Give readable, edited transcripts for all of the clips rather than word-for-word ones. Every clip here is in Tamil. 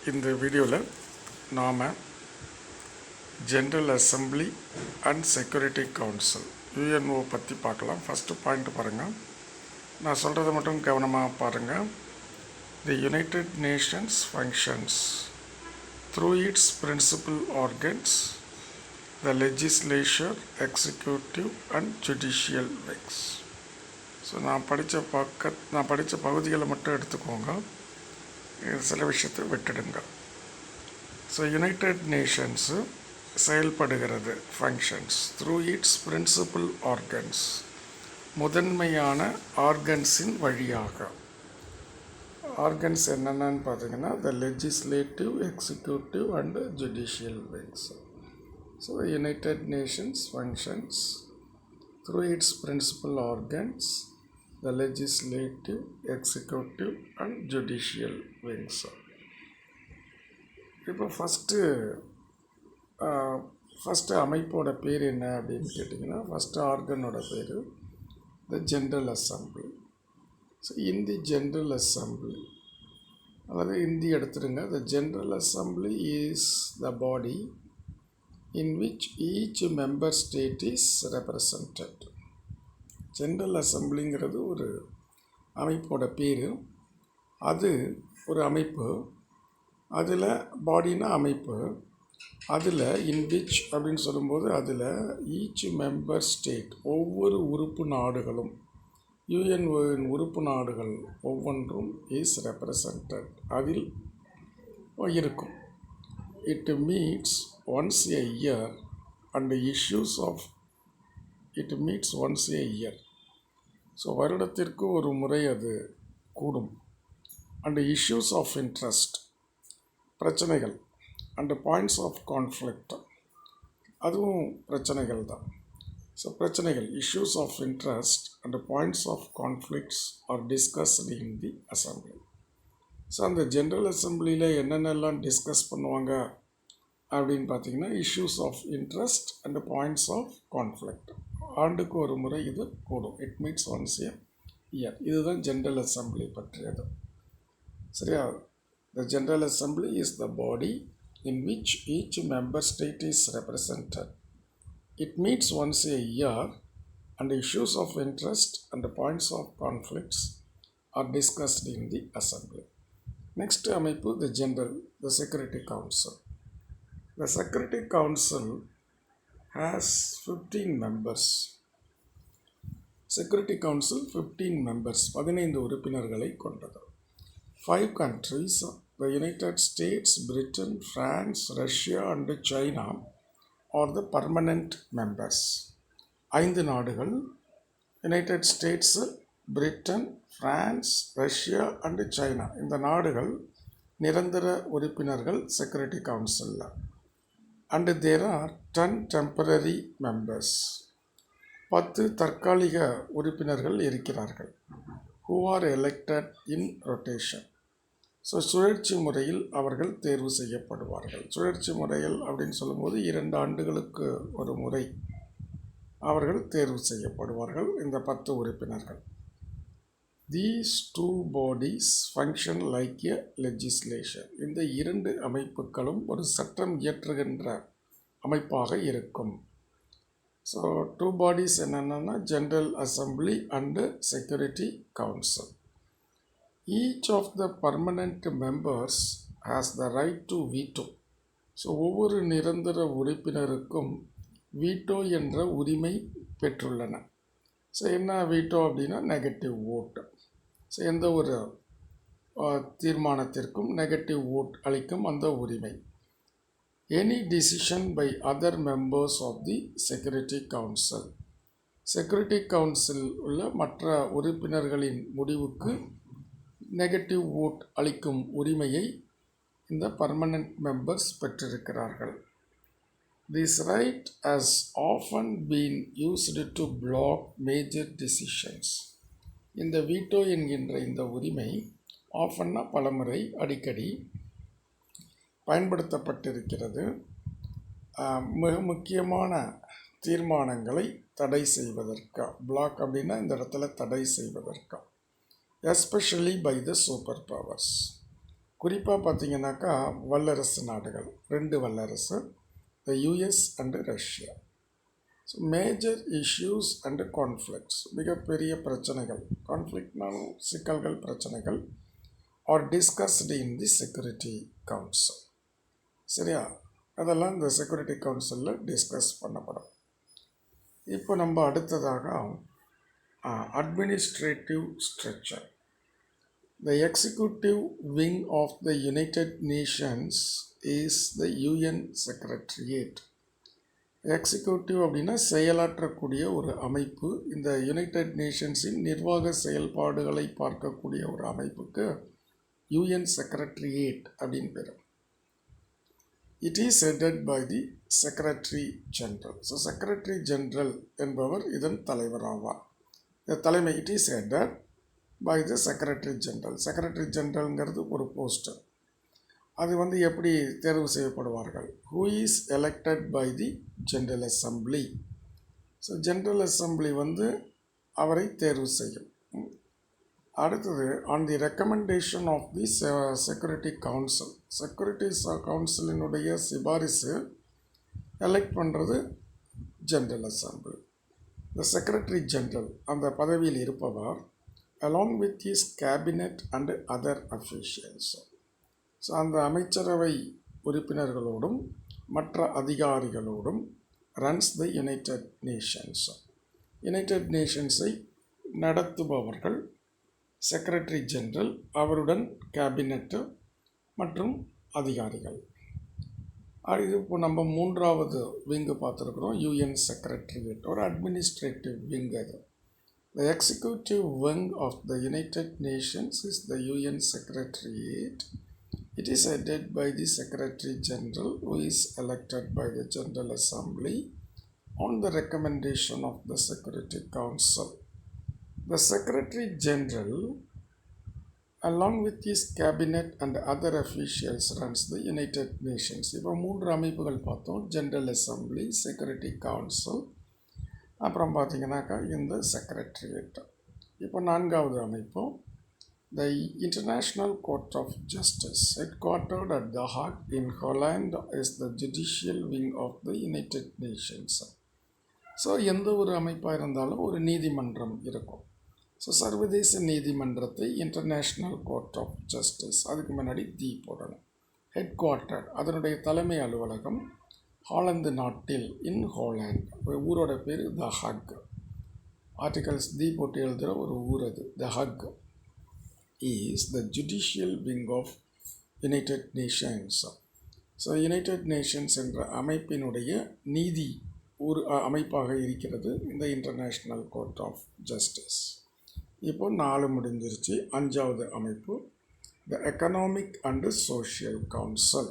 இந்த வீடியோவில் நாம் general assembly and security council UNO பற்றி பார்க்கலாம். ஃபஸ்ட்டு பாயிண்ட் பாருங்கள், நான் சொல்கிறத மட்டும் கவனமாக பாருங்கள். The united nations functions through its principal organs the legislature, executive and judicial wings. So நான் படித்த பகுதிகளை மட்டும் எடுத்துக்கோங்க, சில விஷயத்தை விட்டுடுங்க. ஸோ யுனைடெட் நேஷன்ஸு செயல்படுகிறது functions through its principal organs, முதன்மையான ஆர்கன்ஸின் வழியாக. ஆர்கன்ஸ் என்னென்னு பார்த்தீங்கன்னா the legislative, executive and judicial wings. So United nations functions through its principal organs the legislative, executive and judicial wings. இப்போ ஃபஸ்ட்டு அமைப்போட பேர் என்ன அப்படின்னு கேட்டிங்கன்னா, ஃபஸ்ட்டு ஆர்கனோட பேர் the general assembly. So in the general assembly, அதாவது இந்தி எடுத்துருங்க, the general assembly is the body in which each member state is represented. General அசம்பிளிங்கிறது ஒரு அமைப்போட பேர், அது ஒரு அமைப்பு, அதில் பாடினா அமைப்பு, அதில் இன்விச் அப்படின்னு சொல்லும்போது அதில் ஈச் மெம்பர் ஸ்டேட், ஒவ்வொரு உறுப்பு நாடுகளும், யுஎன்ஓவின் உறுப்பு நாடுகள் ஒவ்வொன்றும் இஸ் ரெப்ரசன்டட், அதில் இருக்கும். It meets once a year and issues of it meets once a year. So வருடத்திற்கு ஒரு முறை அது கூடும். அண்ட் இஷ்யூஸ் ஆஃப் இன்ட்ரெஸ்ட், பிரச்சனைகள், அண்டு பாயிண்ட்ஸ் ஆஃப் கான்ஃப்ளிக்ட், அதுவும் பிரச்சனைகள் தான். ஸோ பிரச்சனைகள், issues of interest and points of conflicts are discussed in the assembly. So அந்த ஜென்ரல் அசம்பிளியில் என்னென்னலாம் டிஸ்கஸ் பண்ணுவாங்க அப்படின்னு பார்த்தீங்கன்னா, issues of interest and points of conflict. ஆண்டுக்கு ஒரு முறை இது கூடும். It meets once a year. இதுதான் ஜென்ரல் அசம்பிளி பற்றியது. சரியா? The general assembly is the body in which each member state is represented. It meets once a year and issues of interest and points of conflicts are discussed in the assembly. Next அமைப்பு the security council. The Security Council has 15 members. Security Council 15 members, 15 உறுப்பினர்களை கொண்டது. 5 countries, the United States, Britain, France, Russia and China are the permanent members. 5 நாடுகள், United states, Britain, France, Russia and China, இந்த நாடுகள் நிரந்தர உறுப்பினர்கள் செக்யூரிட்டி கவுன்சிலில். And there are 10 temporary members. 10 தற்காலிக உறுப்பினர்கள் இருக்கிறார்கள். Who are elected in rotation. So சுழற்சி முறையில் அவர்கள் தேர்வு செய்யப்படுவார்கள். சுழற்சி முறையில் அப்படின்னு சொல்லும்போது 2 ஆண்டுகளுக்கு ஒரு முறை அவர்கள் தேர்வு செய்யப்படுவார்கள், இந்த 10 உறுப்பினர்கள். These 2 bodies function like a legislation. இந்த 2 அமைப்புகளும் ஒரு சட்டம் இயற்றுகின்ற அமைப்பாக இருக்கும். ஸோ 2 bodies என்னென்னா general assembly and security council. Each of the permanent members has the right to veto. So ஒவ்வொரு நிரந்தர உறுப்பினருக்கும் வீட்டோ என்ற உரிமை பெற்றுள்ளன. ஸோ என்ன வீட்டோ அப்படின்னா நெகட்டிவ் ஓட்டு. ஸோ எந்த ஒரு தீர்மானத்திற்கும் நெகட்டிவ் ஓட் அளிக்கும் அந்த உரிமை. Any decision by other members of the security council. Security council உள்ள மற்ற உறுப்பினர்களின் முடிவுக்கு நெகட்டிவ் ஓட் அளிக்கும் உரிமையை இந்த பர்மனண்ட் மெம்பர்ஸ் பெற்றிருக்கிறார்கள். This right has often been used to block major decisions. இந்த வீட்டோ என்கின்ற இந்த உரிமை ஆஃபன்னா பலமுறை, அடிக்கடி பயன்படுத்தப்பட்டிருக்கிறது. மிக முக்கியமான தீர்மானங்களை தடை செய்வதற்கா. பிளாக் அப்படின்னா இந்த இடத்துல தடை செய்வதற்கா. Especially by the super powers. குறிப்பாக பார்த்தீங்கன்னாக்கா வல்லரசு நாடுகள், 2 வல்லரசு, the US and Russia. So major issues and conflicts, மிகப்பெரிய பிரச்சனைகள், கான்ஃப்ளிக்ட்னாலும் சிக்கல்கள், பிரச்சனைகள், are discussed in the security council. சரியா? அதெல்லாம் இந்த செக்யூரிட்டி கவுன்சிலில் டிஸ்கஸ் பண்ணப்படும். இப்போ நம்ம அடுத்ததாக administrative structure. The executive wing of the United Nations is the UN Secretariat. Executive அப்படின்னா செயலாற்றக்கூடிய ஒரு அமைப்பு. இந்த யுனைடெட் நேஷன்ஸின் நிர்வாக செயல்பாடுகளை பார்க்கக்கூடிய ஒரு அமைப்புக்கு யூஎன் செக்ரட்டரியேட் அப்படின்னு பேர். It is headed by the secretary general. So secretary general என்பவர் இதன் தலைவராவார். இந்த தலைமை it is headed by the secretary general. Secretary ஜெனரல்ங்கிறது ஒரு போஸ்டர். அது எப்படி தேர்வு செய்யப்படுவார்கள்? Who is elected by the general assembly. So general assembly அவரை தேர்வு செய்யும். அடுத்தது on the recommendation of the security council. Security கவுன்சிலினுடைய சிபாரிசு எலெக்ட் பண்ணுறது general assembly. The secretary general அந்த பதவியில் இருப்பவர் along with his cabinet and other officials. So அந்த அமைச்சரவை உறுப்பினர்களோடும் மற்ற அதிகாரிகளோடும் runs the United Nations. United நேஷன்ஸை நடத்துபவர்கள் செக்ரட்டரி ஜெனரல், அவருடன் கேபினெட்டு மற்றும் அதிகாரிகள். இது இப்போ நம்ம 3வது விங்கு பார்த்துருக்குறோம், யூஎன் செக்ரட்டரியேட், ஒரு அட்மினிஸ்ட்ரேட்டிவ் விங். அது The executive wing of the United Nations is the UN Secretariat. It is headed by the Secretary General, who is elected by the General Assembly on the recommendation of the Security Council. The Secretary General, along with his cabinet and other officials, runs the United Nations. இப்போ 3 அமைப்புகள் பார்த்தோம், ஜெனரல் அசம்பிளி, செக்யூரிட்டி கவுன்சில், அப்புறம் பார்த்தீங்கன்னாக்கா இந்த செக்ரட்டரியேட். இப்போ 4வது அமைப்பு the international court of justice, headquartered at the Hague in Holland, is the judicial wing of the United Nations. So எந்த ஒரு அமைப்பாக இருந்தாலும் ஒரு நீதிமன்றம் இருக்கும். ஸோ சர்வதேச நீதிமன்றத்தை இன்டர்நேஷ்னல் கோர்ட் ஆஃப் ஜஸ்டிஸ், அதுக்கு முன்னாடி தி போடணும். ஹெட் குவார்ட்டர், அதனுடைய தலைமை அலுவலகம் ஹாலந்து நாட்டில், இன் ஹாலண்ட். ஊரோட பேர் த ஹக். ஆர்டிகல்ஸ் தி போட்டு எழுதுகிற ஒரு ஊர் அது. The Hague is the judicial wing of United Nations. So United Nations என்ற அமைப்பினுடைய நீதி ஒரு அமைப்பாக இருக்கிறது இந்த இன்டர்நேஷ்னல் கோர்ட் ஆஃப் ஜஸ்டிஸ். இப்போ 4 முடிஞ்சிருச்சு. 5வது அமைப்பு the economic and social council,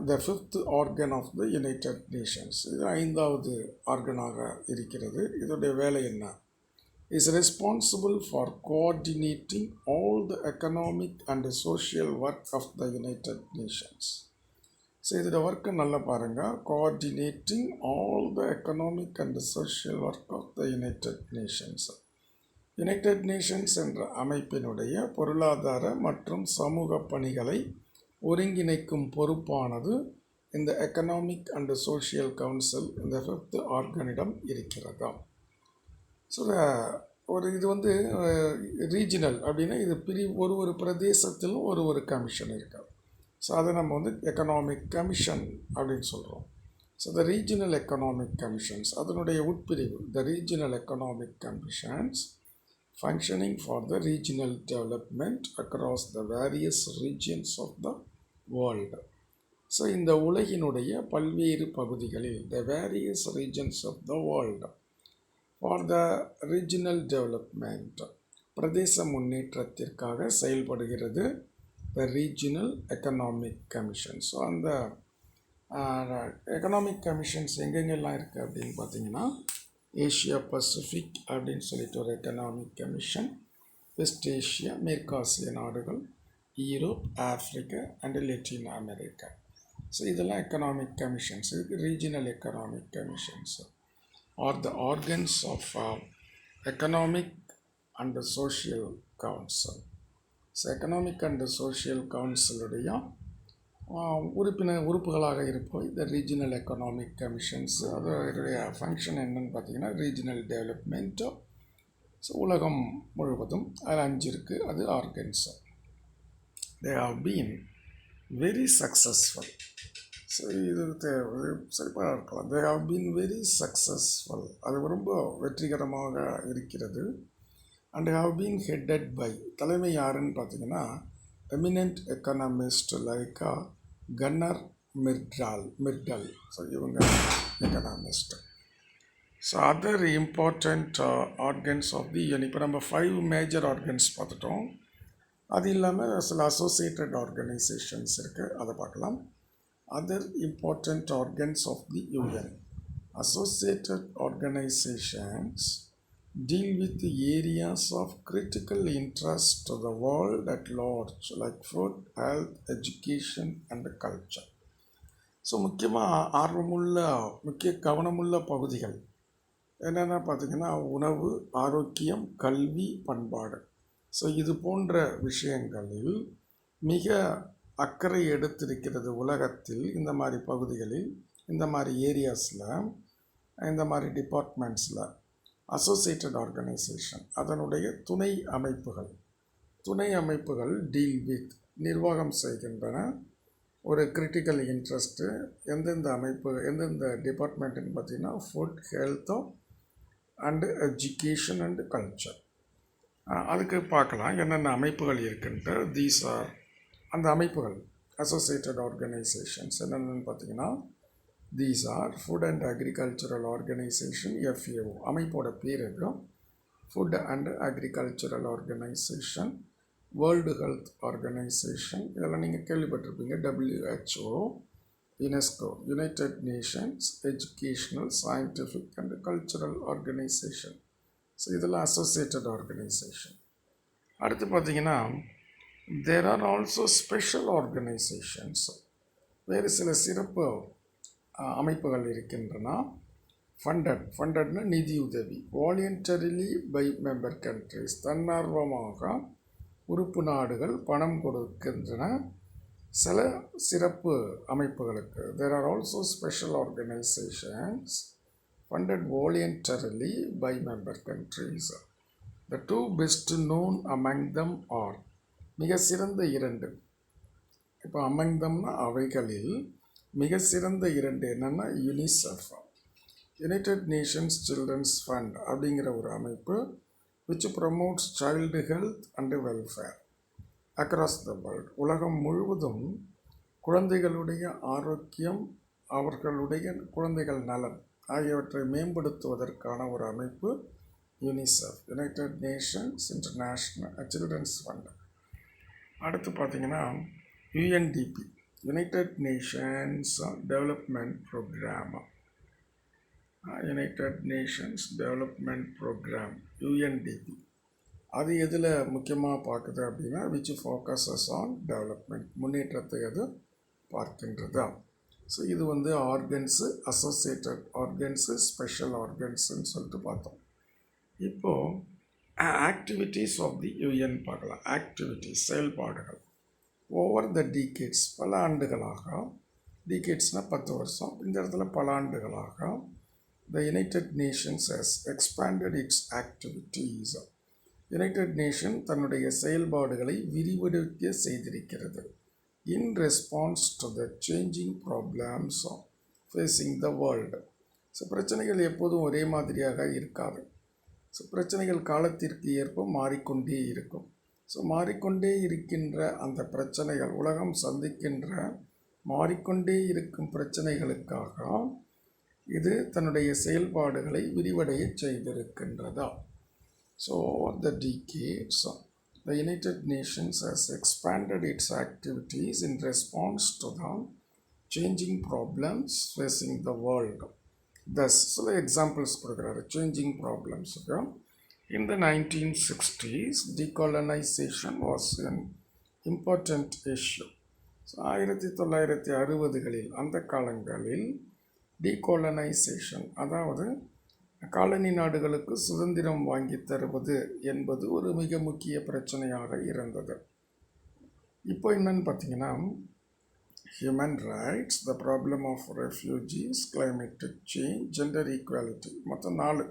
the 5th organ of the United nations. இது 5வது ஆர்கனாக இருக்கிறது. இதோடைய வேலை என்ன? Is responsible for coordinating all the economic and social work of the United Nations. So இதோட ஒர்க்கு நல்லா பாருங்கள். Coordinating all the economic and social work of the United Nations. United Nations என்ற அமைப்பினுடைய பொருளாதார மற்றும் சமூக பணிகளை ஒருங்கிணைக்கும் பொறுப்பானது இந்த எக்கனாமிக் அண்ட் சோஷியல் கவுன்சில், இந்த 5th ஆர்கனிடம் இருக்கிறதா. ஸோ இது ரீஜினல் அப்படின்னா இது ஒரு பிரதேசத்திலும் ஒரு கமிஷன் இருக்குது. ஸோ அதை நம்ம எக்கனாமிக் கமிஷன் அப்படின்னு சொல்கிறோம். So the regional economic commissions, அதனுடைய உட்பிரிவு the regional economic commissions functioning for the regional development across the various regions of the world. So இந்த உலகினுடைய பல்வேறு பகுதிகளில் the various regions of the world for the regional development, பிரதேச முன்னேற்றத்திற்காக செயல்படுகிறது the regional economic commission. So அந்த எக்கனாமிக் கமிஷன்ஸ் எங்கெங்கெல்லாம் இருக்குது அப்படின்னு பார்த்தீங்கன்னா, ஏஷியா பசிபிக் அப்படின்னு சொல்லிட்டு ஒரு எக்கனாமிக் கமிஷன், வெஸ்ட் ஏஷியா, மேற்காசிய நாடுகள், Europe, Africa and Latin America. So இதெல்லாம் எக்கனாமிக் கமிஷன்ஸ். இதுக்கு regional economic commissions are the organs of economic and social council. So economic and social கவுன்சிலுடைய உறுப்புகளாக இருப்போம் இந்த ரீஜனல் எக்கனாமிக் கமிஷன்ஸ். அதோடைய ஃபங்க்ஷன் என்னன்னு பார்த்தீங்கன்னா ரீஜனல் டெவலப்மெண்ட்டு. ஸோ உலகம் முழுவதும் அதில் 5 இருக்குது. அது organs. They have been very successful. So இது சரிப்பாக இருக்கலாம். They have been very successful. அது ரொம்ப வெற்றிகரமாக இருக்கிறது. And have been headed by, தலைமை யாருன்னு பார்த்தீங்கன்னா eminent economist like Gunnar Myrdal. So இவங்க economist. So other important organs of the union. இப்போ நம்ம 5 மேஜர் ஆர்கன்ஸ் பார்த்துட்டோம். அது இல்லாமல் சில அசோசியேட்டட் ஆர்கனைசேஷன்ஸ் இருக்குது, அதை பார்க்கலாம். Other important organs of the UN. Associated organizations deal with the areas of critical interest to the world at large like food, health, education and culture. So முக்கியமாக முக்கிய கவனமுள்ள பகுதிகள் என்னென்ன பார்த்தீங்கன்னா உணவு, ஆரோக்கியம், கல்வி, பண்பாடு. ஸோ இது போன்ற விஷயங்களில் மிக அக்கறை எடுத்திருக்கிறது உலகத்தில். இந்த மாதிரி பகுதிகளில், இந்த மாதிரி ஏரியாஸில், இந்த மாதிரி டிபார்ட்மெண்ட்ஸில் அசோசியேட்டட் ஆர்கனைசேஷன், அதனுடைய துணை அமைப்புகள் டீல் வித், நிர்வாகம் செய்கின்றன ஒரு கிரிட்டிக்கல் இன்ட்ரெஸ்ட்டு. எந்தெந்த டிபார்ட்மெண்ட்டுன்னு பார்த்தீங்கன்னா ஃபுட், ஹெல்த்தோ அண்டு எஜுகேஷன் அண்டு கல்ச்சர். அதுக்கு பார்க்கலாம் என்னென்ன அமைப்புகள் இருக்குன்ட்டு. தீஸ் ஆர் அந்த அமைப்புகள், அசோசியேட்டட் ஆர்கனைசேஷன்ஸ் என்னென்னு பார்த்தீங்கன்னா these are food and agricultural organisation, FAO. அமைப்போட பேர் இருக்கும் food and agricultural organisation. World health organisation, இதெல்லாம் நீங்கள் கேள்விப்பட்டிருப்பீங்க. WHO, UNESCO, united nations educational, scientific and cultural organisation. So இதெல்லாம் அசோசியேட்டட் ஆர்கனைசேஷன். அடுத்து பார்த்தீங்கன்னா there are also special organisations. வேறு சில சிறப்பு அமைப்புகள் இருக்கின்றன. ஃபண்டட்னா நிதியுதவி. வாலண்டரிலி பை மெம்பர் கண்ட்ரிஸ், தன்னார்வமாக உறுப்பு நாடுகள் பணம் கொடுக்கின்றன சில சிறப்பு அமைப்புகளுக்கு. There are also special organisations funded voluntarily by member countries. The 2 best known among them are, மிக சிறந்த 2. இப்போ அமங் தம்னா அவைகளில் மிக சிறந்த 2 என்னென்னா UNICEF, united nations children's fund அப்படிங்கிற ஒரு அமைப்பு which promotes child health and welfare across the world. உலகம் முழுவதும் குழந்தைகளுடைய ஆரோக்கியம், அவர்களுடைய குழந்தைகள் நலன் ஆகியவற்றை மேம்படுத்துவதற்கான ஒரு அமைப்பு UNICEF, united nations international children's fund. அடுத்து பார்த்தீங்கன்னா UNDP, united nations development programme. United nations development programme UNDP. அது எதில் முக்கியமாக பார்க்குது அப்படின்னா விச் ஃபோக்கஸஸ் ஆன் டெவலப்மெண்ட், முன்னேற்றத்தை அது பார்க்கின்றது. ஸோ இது ஆர்கன்ஸு, அசோசியேட்டட் ஆர்கன்ஸு, ஸ்பெஷல் ஆர்கன்ஸுன்னு சொல்லிட்டு பார்த்தோம். இப்போது ஆக்டிவிட்டீஸ் ஆஃப் தி UN பார்க்கலாம். ஆக்டிவிட்டீஸ், செயல்பாடுகள். ஓவர் த டீகேட்ஸ், பல ஆண்டுகளாக, டீகேட்ஸ்னால் 10 வருஷம், இந்த இடத்துல பல ஆண்டுகளாக the United Nations has expanded its activities. United nation தன்னுடைய செயல்பாடுகளை விரிவடைய செய்திருக்கிறது. in response to the changing problems facing the world. So பிரச்சனைகள் எப்போதும் ஒரே மாதிரியாக இருக்காது. ஸோ பிரச்சனைகள் காலத்திற்கு ஏற்ப மாறிக்கொண்டே இருக்கும். ஸோ மாறிக்கொண்டே இருக்கின்ற அந்த பிரச்சனைகள், உலகம் சந்திக்கின்ற மாறிக்கொண்டே இருக்கும் பிரச்சனைகளுக்காக இது தன்னுடைய செயல்பாடுகளை விரிவடைய செய்திருக்கின்றதா. So over the decades the United Nations has expanded its activities in response to the changing problems facing the world. Thus, சில எக்ஸாம்பிள்ஸ் கொடுக்குறாரு changing problems. In the 1960s, decolonization was an important issue. 1960களில் அந்த காலங்களில் டீகோலனைசேஷன், அதாவது காலனி நாடுகளுக்கு சுதந்திரம் வாங்கி தருவது என்பது ஒரு மிக முக்கிய பிரச்சனையாக இருந்தது. இப்போ என்னன்னு பார்த்தீங்கன்னா, human rights, the problem of refugees, climatic change, gender equality, மொத்தம் 4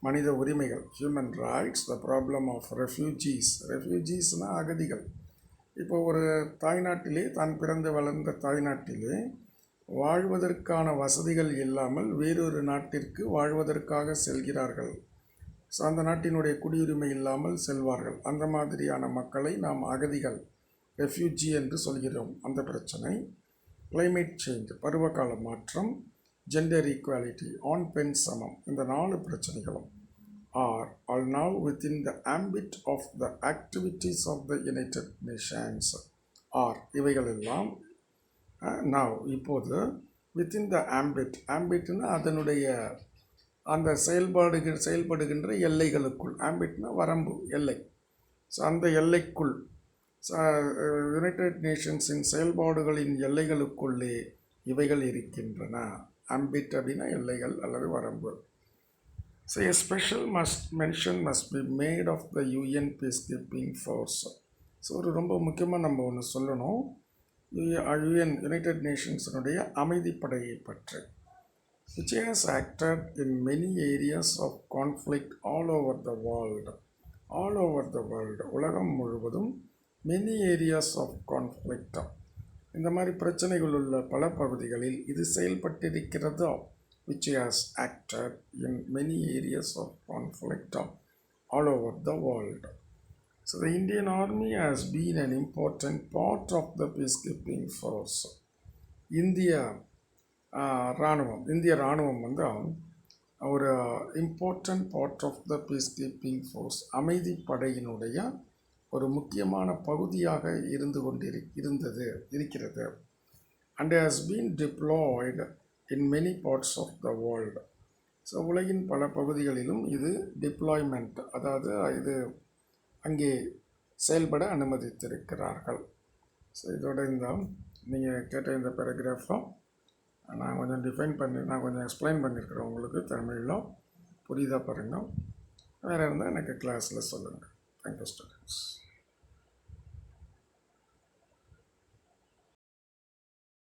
மனித உரிமைகள். Human rights, the problem of refugees. ரெஃப்யூஜிஸ்னால் அகதிகள். இப்போ ஒரு தாய்நாட்டிலே, தான் பிறந்து வளர்ந்த தாய்நாட்டிலே வாழ்வதற்கான வசதிகள் இல்லாமல் வேறொரு நாட்டிற்கு வாழ்வதற்காக செல்கிறார்கள். ஸோ அந்த நாட்டினுடைய குடியுரிமை இல்லாமல் செல்வார்கள். அந்த மாதிரியான மக்களை நாம் அகதிகள், ரெஃப்யூஜி என்று சொல்கிறோம். அந்த பிரச்சனை. கிளைமேட் சேஞ்ச், பருவகால மாற்றம், ஜெண்டர் ஈக்குவாலிட்டி, ஆண் பெண் சமம், இந்த 4 பிரச்சனைகளும் are all now within the ambit of the activities of the United Nations. இவைகள் எல்லாம் now இப்போது within the ambitனா அதனுடைய அந்த செயல்படுகின்ற எல்லைகளுக்குள். ஆம்பிட்னா வரம்பு, எல்லை. ஸோ அந்த எல்லைக்குள், யுனைடெட் நேஷன்ஸின் செயல்பாடுகளின் எல்லைகளுக்குள்ளே இவைகள் இருக்கின்றன. ஆம்பிட் அப்படின்னா எல்லைகள் அல்லது வரம்பு. So a special mention must be made of the UN peacekeeping force. So ஒரு ரொம்ப முக்கியமாக நம்ம ஒன்று சொல்லணும். UN, யுனைடெட் நேஷன்ஸினுடைய அமைதிப்படையை பற்றி, which has acted in many areas of conflict all over the world. உலகம் முழுவதும் many areas of conflict, இந்த மாதிரி பிரச்சனைகள் உள்ள பல பகுதிகளில் இது செயல்பட்டிருக்கிறது. which has acted in many areas of conflict all over the world. So the Indian Army has been an important part of the peacekeeping force. இந்திய இராணுவம் வந்து ஒரு important part of the peacekeeping force, அமைதி படையினுடைய ஒரு முக்கியமான பகுதியாக இருக்கிறது. and has been deployed in many parts of the world. So உலகின் பல பகுதிகளிலும் இது டிப்ளாய்மெண்ட், அதாவது இது அங்கே செயல்பட அனுமதித்திருக்கிறார்கள். ஸோ இதோட நீங்கள் கேட்ட இந்த பேராகிராஃபும் நான் கொஞ்சம் எக்ஸ்பிளைன் பண்ணியிருக்கிறேன் உங்களுக்கு தமிழில். புரியுதா பாருங்கள். வேறு இருந்தால் எனக்கு கிளாஸில் சொல்லுங்கள். Thank you students.